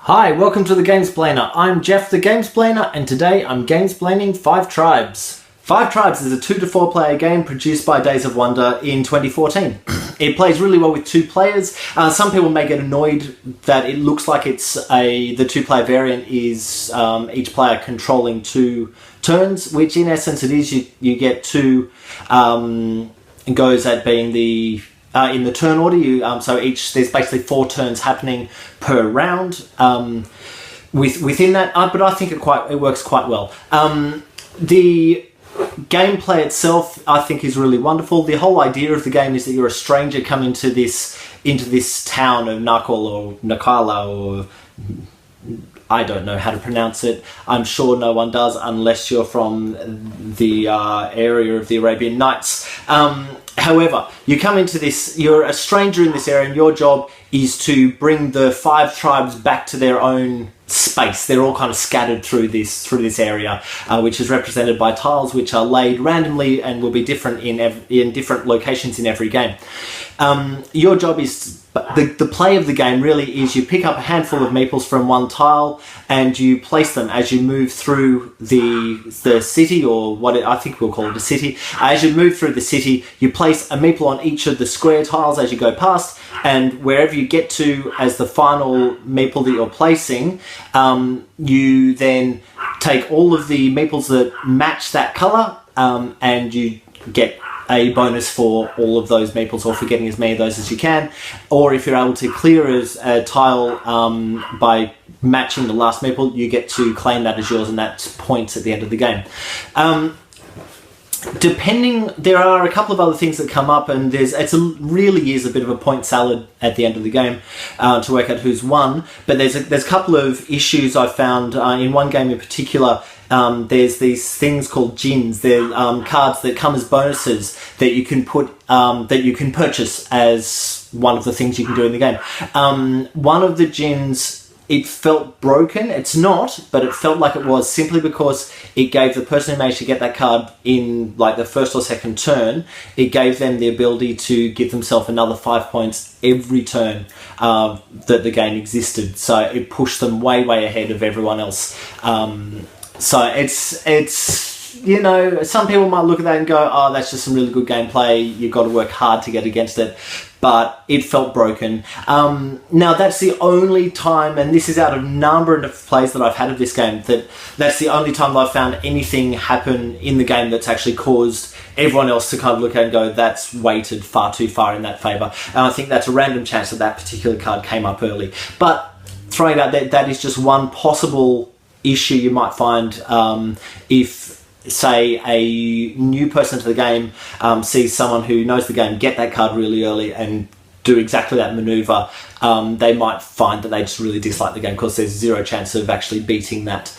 Hi, welcome to the Gamesplainer. I'm Jeff the Gamesplainer, and today I'm gamesplaining Five Tribes. Five Tribes is a 2 to 4 player game produced by Days of Wonder in 2014. It plays really well with 2 players. Some people may get annoyed that it looks like the 2 player variant is each player controlling 2 turns, which in essence it is. You get 2 goes at being the in the turn order. So there's basically 4 turns happening per round within that. But I think it works quite well. The gameplay itself, I think, is really wonderful. The whole idea of the game is that you're a stranger coming into this town of Nakal or Nakala, or I don't know how to pronounce it. I'm sure no one does unless you're from the area of the Arabian Nights. However, you come into this, you're a stranger in this area, and your job is to bring the 5 tribes back to their own space. They're all kind of scattered through this area, which is represented by tiles which are laid randomly and will be different in different locations in every game. Your job is, the play of the game really is, you pick up a handful of meeples from one tile and you place them as you move through the city, or what I think we'll call it a city. As you move through the city, you place a meeple on each of the square tiles as you go past, and wherever you get to as the final meeple that you're placing, you then take all of the meeples that match that colour, and you get a bonus for all of those meeples, or for getting as many of those as you can. Or if you're able to clear a tile by matching the last meeple, you get to claim that as yours, and that's points at the end of the game. There are a couple of other things that come up, and really is a bit of a point salad at the end of the game to work out who's won. But there's a couple of issues I found in one game in particular. There's these things called djinns. They're cards that come as bonuses that you can purchase as one of the things you can do in the game. One of the djinns, it felt broken. It's not, but it felt like it was, simply because it gave the person who managed to get that card in like the first or second turn, it gave them the ability to give themselves another 5 points every turn that the game existed. So it pushed them way ahead of everyone else. So it's you know, some people might look at that and go, oh, that's just some really good gameplay, you've got to work hard to get against it. But it felt broken. Now that's the only time, and this is out of a number of plays that I've had of this game, that's the only time that I've found anything happen in the game that's actually caused everyone else to kind of look at it and go, that's weighted far too far in that favour. And I think that's a random chance that particular card came up early. But throwing out that is just one possible issue you might find if, say, a new person to the game sees someone who knows the game get that card really early and do exactly that manoeuvre. They might find that they just really dislike the game because there's 0 chance of actually beating that.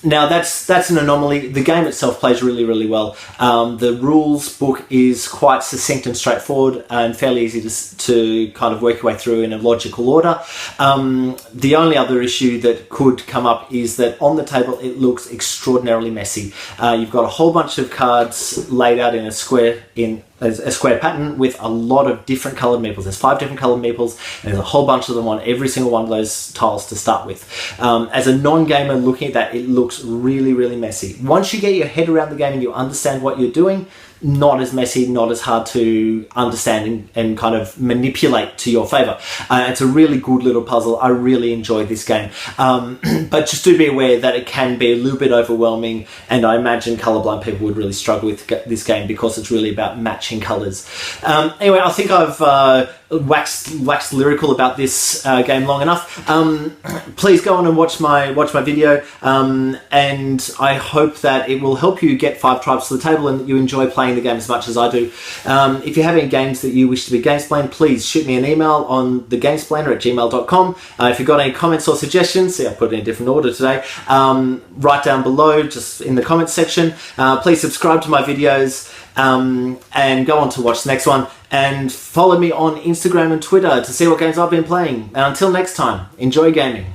Now that's an anomaly. The game itself plays really well. The rules book is quite succinct and straightforward and fairly easy to kind of work your way through in a logical order. The only other issue that could come up is that on the table it looks extraordinarily messy. You've got a whole bunch of cards laid out in a square pattern with a lot of different coloured meeples. There's 5 different coloured meeples, and there's a whole bunch of them on every single one of those tiles to start with. As a non-gamer looking at that, it looks really messy. Once you get your head around the game and you understand what you're doing, not as messy, not as hard to understand and kind of manipulate to your favour. It's a really good little puzzle. I really enjoyed this game. But just do be aware that it can be a little bit overwhelming, and I imagine colourblind people would really struggle with this game because it's really about matching colours. Anyway, I think I've waxed lyrical about this game long enough. Please go on and watch my video, and I hope that it will help you get 5 tribes to the table and that you enjoy playing the game as much as I do. If you have any games that you wish to be gamesplained, please shoot me an email on thegamesplainer@gmail.com. If you've got any comments or suggestions, see, I put it in a different order today, write down below, just in the comments section. Please subscribe to my videos, and go on to watch the next one, and follow me on Instagram and Twitter to see what games I've been playing. And until next time, enjoy gaming.